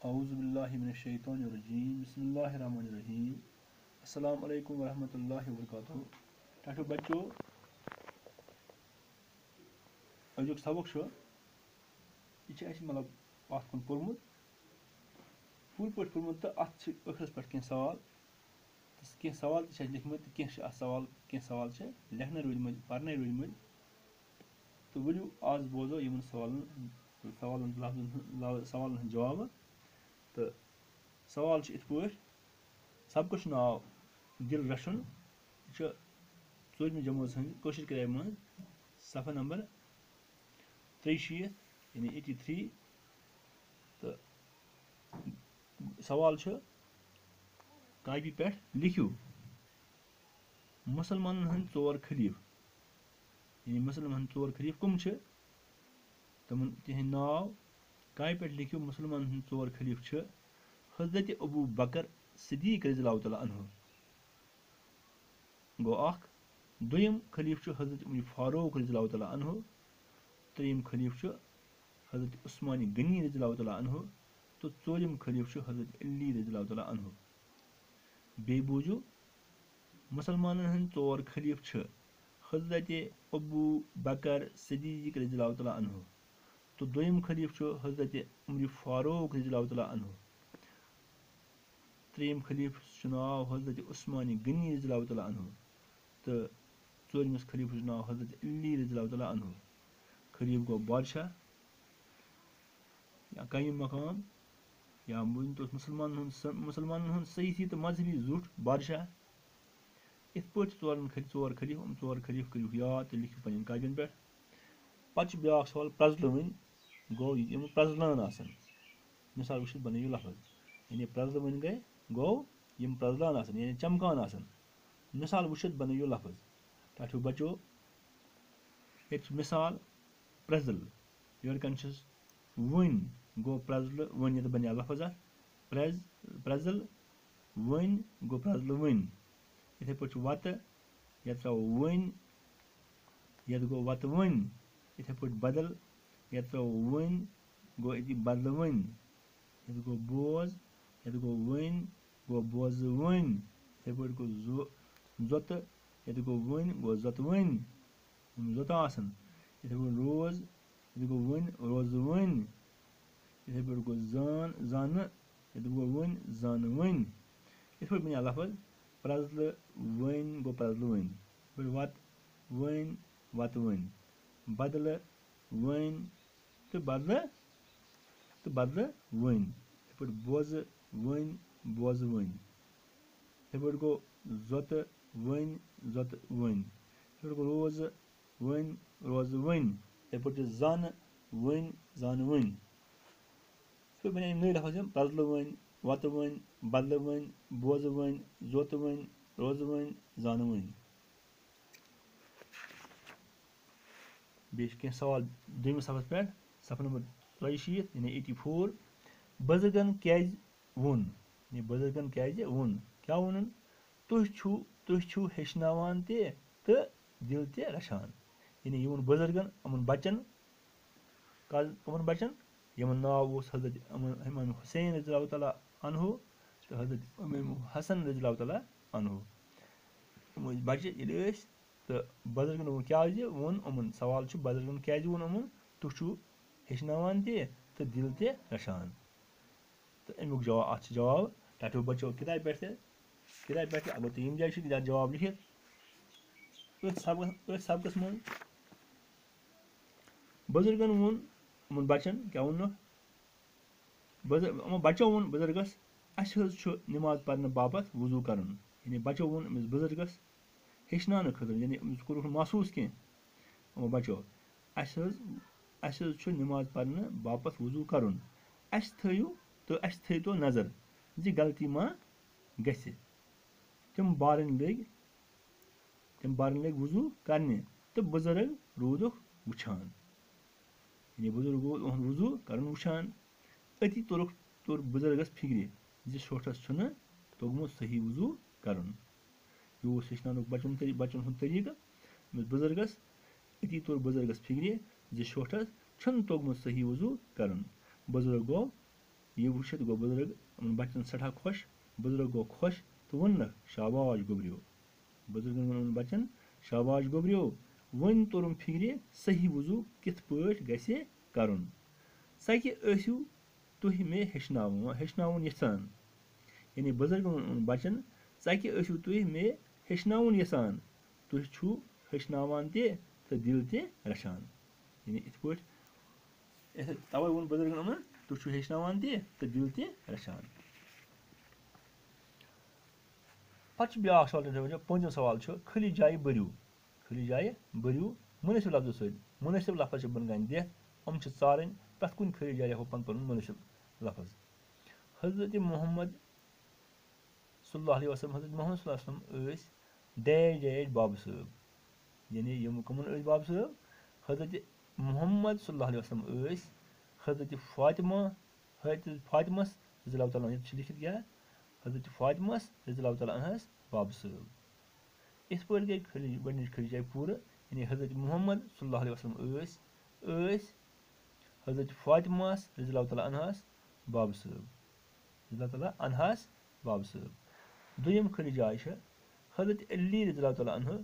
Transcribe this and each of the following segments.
औज़ुबिल्लाहि मिनश्शैतानिर्रजीम बिस्मिल्लाहिर्रहमानिर्रहीम अस्सलामु अलैकुम वरहमतुल्लाहि वबरकातुहू। डाक्टर बच्चों अजुक सबक यह मतलब अत कुन पोर्मुत पूर पे पोर्मुत तो अत ٲखरस पे कह सवाल कह सवाल तो लिखमत कह सवाल लेखन रूदमत पर्न रूदमत तो वलू आज बोजो इन सवाल जवाब। तो सवाल इत पे सबक नाव दिल रचुन यह 4वीं जमात कशर किताब मज सफ़ा नंबर 63 यानी 83। तो सवाल कापी पे लिखियो मुसलमान हंद 4 खलीफ यानी मुसलमान 4 खलीफ कम तम तिहद नाव कापी पे लिखियो मुसलमान हंद 4 खलीफ हजरत अबू बकर सिद्दीक रज़ियल्लाहु तआला अन्हु गो अख दोयम खलीफ हजरत उमर फारूक रज़ियल्लाहु तआला अन्हु त्रेयम खलीफ हजरत उस्मान गनी रज़ियल्लाहु तआला अन्हु तो चौरम खलीफ हजरत अली रज़ियल्लाहु तआला अन्हु। बे बूझू मुसलमान हंद 4 खलीफ हजरत अबू बकर सिद्दीक रज़ियल्लाहु तआला अन्हु तो दोयम खलीफ हजरत उमर फारूक रज़ियल्लाहु तआला अन्हु त्रेयम खलीफ नाव हजरत उस्मान गनी रज़ियल्लाहु तआला अन्हु तो चौरमस खलीफ नाव हजरत अली रज़ियल्लाहु तआला अन्हु। खलीफ गो बादशाह या कायम मकाम या तो मुसलमान सही तो मजहबी जुट बादशाह इत पे 4 खलीफ 4 खलीफ करू याद तो लिखियो पन कापन पे। पे ब्या सवाल प्रजल वन गो यम प्रजलान मिसाल वो बनू लफज यानी प्रजल वन गए गो यम प्रजलान यानी चमकान मिसाल वो बनू लफज टाठो बचो ये मिसाल Prajal यकन one go Prajal one ये बन लफज Prajal one go Prajal one इथे पे वत ये त्रो वन ये गो वत वन इथे पे बदल ये त्रो वन गो इति बदल वन ये गो बोज ये गो वन गो बोज वन इथे पे गो जोत ये गो वन गो जोत वन जोत आसन इथे पे रोज ये गो वन रोज वन इथे पे गो जान जान ये गो वन जान वन इथे पे बन लफज Prajal one go Prajal one वत वन वत वन बदल वन तो बदल वन पे बोज वन बोज वन पे गो जोत वन जोत वन पे गो रोज वन रोज वन पे जान वन जान वन पे बन नई लफज प्रजल वन वत वन बदल वन बोज वन जोत वन रोज वन जान वन। बेश कह सवाल दोम सफस पे सफ़ा नंबर 63 यानी 84 बुजुर्गन क्या वोन यानी बुजुर्गन क्या वोन क्या वन तुह हेचनावान ते दिल ते रचान यानी यमन बुजुर्गन अमन बचन कमन बचन यमन नाव हजरत इमाम हुसैन रज़ियल्लाहु तआला अन्हु तो हजरत इमाम हसन रज़ियल्लाहु तआला अन्हु बच्चे तो बुजुर्गन क्या वोन अमन सवाल बुजुर्गन क्या वोन अमन तुह हेचनावान ते दिल ते रचान तो अमुक जवाब अत जवाब टाठो बच्चो किताब पे अगर तो यम जाए जवाब लिखित सबकस मन बुजुर्गन वोन अमन बचन क्या वोन बच्चों वोन बुजुर्गस नमाज पढ़ने बापत वजू कर यानी बच्चों वोन अमिस बुजुर्गस हेचनान खतर यानी कोर महसूस कह बच्चों नमाज पढ़ने बापत वजू कर थो नजर जी गलती मा गि तम बारन लग वजू करने तो बुजुर्ग रूदुख वुछान यानी बुजुर्ग वजू कर वुछान अति तोर बुजुर्गस फिक्र जी सोठस तोगमुत सही वजू कर यह हेचनान बचन हूँ तरीका बुजुर्गस अति तोर बुजुर्गस फिक्र जी सोठस तोगमुत सही वजू कर बुजुर्ग गो यह वुचित गो बुजुर्ग बच्चन सठा खुश, बुजुर्ग गो खुश तो वोनक शाबाश गोब्रियो। बुजुर्गन वोन बच्चन शाबाश गोब्रियो, वन तोरुम फिक्रे सही वुजू कित पट गसे करुन। सके ऐसु तुह मे हेचनावन यसान, यानी बुजुर्गन वोन बच्चन सके ऐसु तुह मे हेचनावन यसान, तुह छु हेचनावान ते तो दिल ते रचान। यानी इत पट तवे वोन बुजुर्गन यमन तुह छु हेचनावान ते तो दिल ते रचान। पच ब्याह सवाल पंचम सवाल खली जाय बरियो। खली जाय बरियो मुनसिब लफ्ज सद, मुनसिब लफ्ज बन गन दे हम चारन प्रत कुन खली जाय हो पन मुनसिब लफ्ज। हजरत मोहम्मद सल्लल्लाहु अलैहि वसल्लम, हजरत मोहम्मद सल्लल्लाहु अलैहि वसल्लम डैश डैश बाब साहब, यानी यम कमन बाब साहब, हजरत मोहम्मद सल्लल्लाहु अलैहि वसल्लम हजरत फातिमस रज़ियल्लाहु तआला अन्हा लिखित क्या, हजरत फातिमस रज़ियल्लाहु तआला अन्हास बाब साहब। इस पर गई गई खली जाए पूरा, यानी हजरत मोहम्मद सल्लल्लाहु अलैहि वसल्लम हजरत फातिमस रज़ियल्लाहु तआला अन्हास बाब साहब, रज़ियल्लाहु तआला अन्हास बाब साहब। दुयम खली जाए हजरत अली रज़ियल्लाहु तआला अन्हु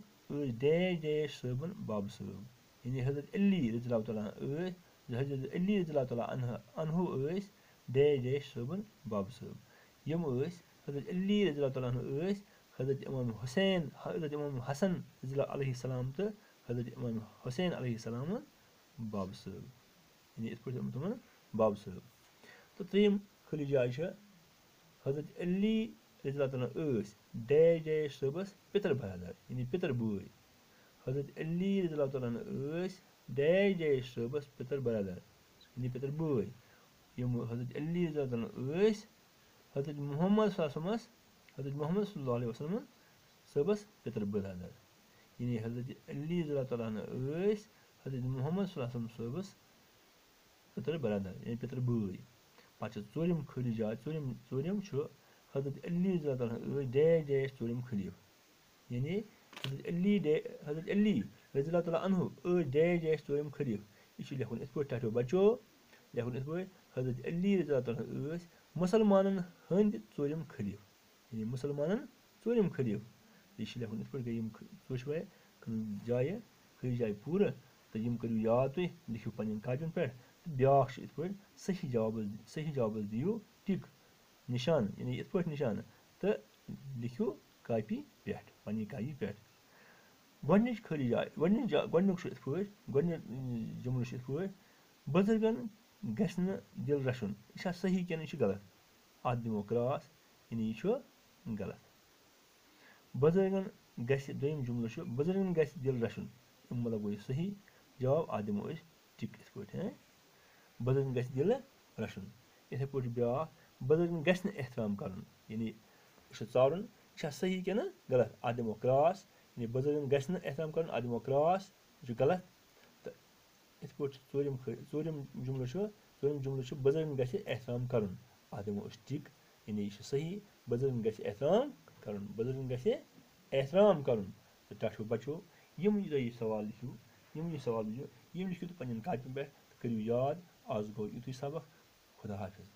डैश डैश साहबन बाब साहब, यानी हजरत अली रज़ियल्लाहु तआला हजरत अली रज़ियल्लाहु तआला अन्हु डैश डैश साहबन बाब साहब। यम हजरत अली रज़ियल्लाहु तआला अन्हु हजरत इमाम हुसैन, हजरत इमाम हसन अलैहिस्सलाम तो हजरत इमाम हुसैन अलैहिस्सलाम बाब साहब, यानी इत पट तुमन बाब साहब। तो त्रियम खली जाय हजरत अली रज़ियल्लाहु तआला डैश डैश साहबस पितर बरदर, यानी पितर बोय। हजरत अली रज़ियल्लाहु तआला डैश डैश साहबस पितर बरदर, यानी पितर बोय। यम हजरत अली रज़ियल्लाहु तआला हजरत मोहम्मद सल्लल्लाहु अलैहि वसल्लम सबस पितर बरदर, यानी हजरत अली रज़ियल्लाहु तआला हजरत मोहम्मद सल्लल्लाहु अलैहि वसल्लम सबस पितर बरदर, यानी पितर बोय। पच चोरिम खली जाय चोरिम हजरत अली रज़ियल्लाहु तआला डैश डैश चोरिम खलीफ, यानी हजरत अली रज़ियल्लाहु तआला अन्हु डैश डैश चोरिम खलीफ। यह लिखुन इत पट टठो बच्चो, लिखुन इत पट हजरत अली रज़ियल्लाहु तआला मुसलमानन हंद चोरिम खलीफ, यानी मुसलमानन चोरिम खलीफ। यह लिखुन इत पट गई चोशवे जाय खली जाय पूरा, तो यम करू याद तुह लिखियो पन्न कापियन पे। ब्याख इत पट सही जवाब दियो टिक निशान, यानी इत पट निशान तो लिखियो कापी पे पन्न कापी पे। गोडनिच खली जाय गोडनुक इत पट जुमल इत पट बुजुर्गन गस न दिल रचुन, यह सही क्या गलत, अत दिमो क्रॉस, यानी यह गलत। बुजुर्गन गस दोयम जुमल बुजुर्गन गस दिल रचुन, मतलब गो सही जवाब, अत दिमो टिक इत पट है। बुजुर्गन गस दिल रचुन। इथे पट ब्याख बुजुर्गन गस न एहतराम करन, यानी यह चारुन, यह सही क्या गलत, अत दिमो क्रॉस, यानी बुजुर्गन गस न एहतराम करन, अत दिमो क्रॉस, यह गलत। तो इत पट चोरिम जुमल बुजुर्गन गस एहतराम करन, अत दिमो टिक, यानी यह सही, बुजुर्गन गस एहतराम करन, बुजुर्गन गस एहतराम करन। तो टठो बच्चो यम सवाल लिखियो, यम लिखियो तो पन्न कापियन पे, करियो याद। आज गो युतुय सबक। खुदा हाफिज।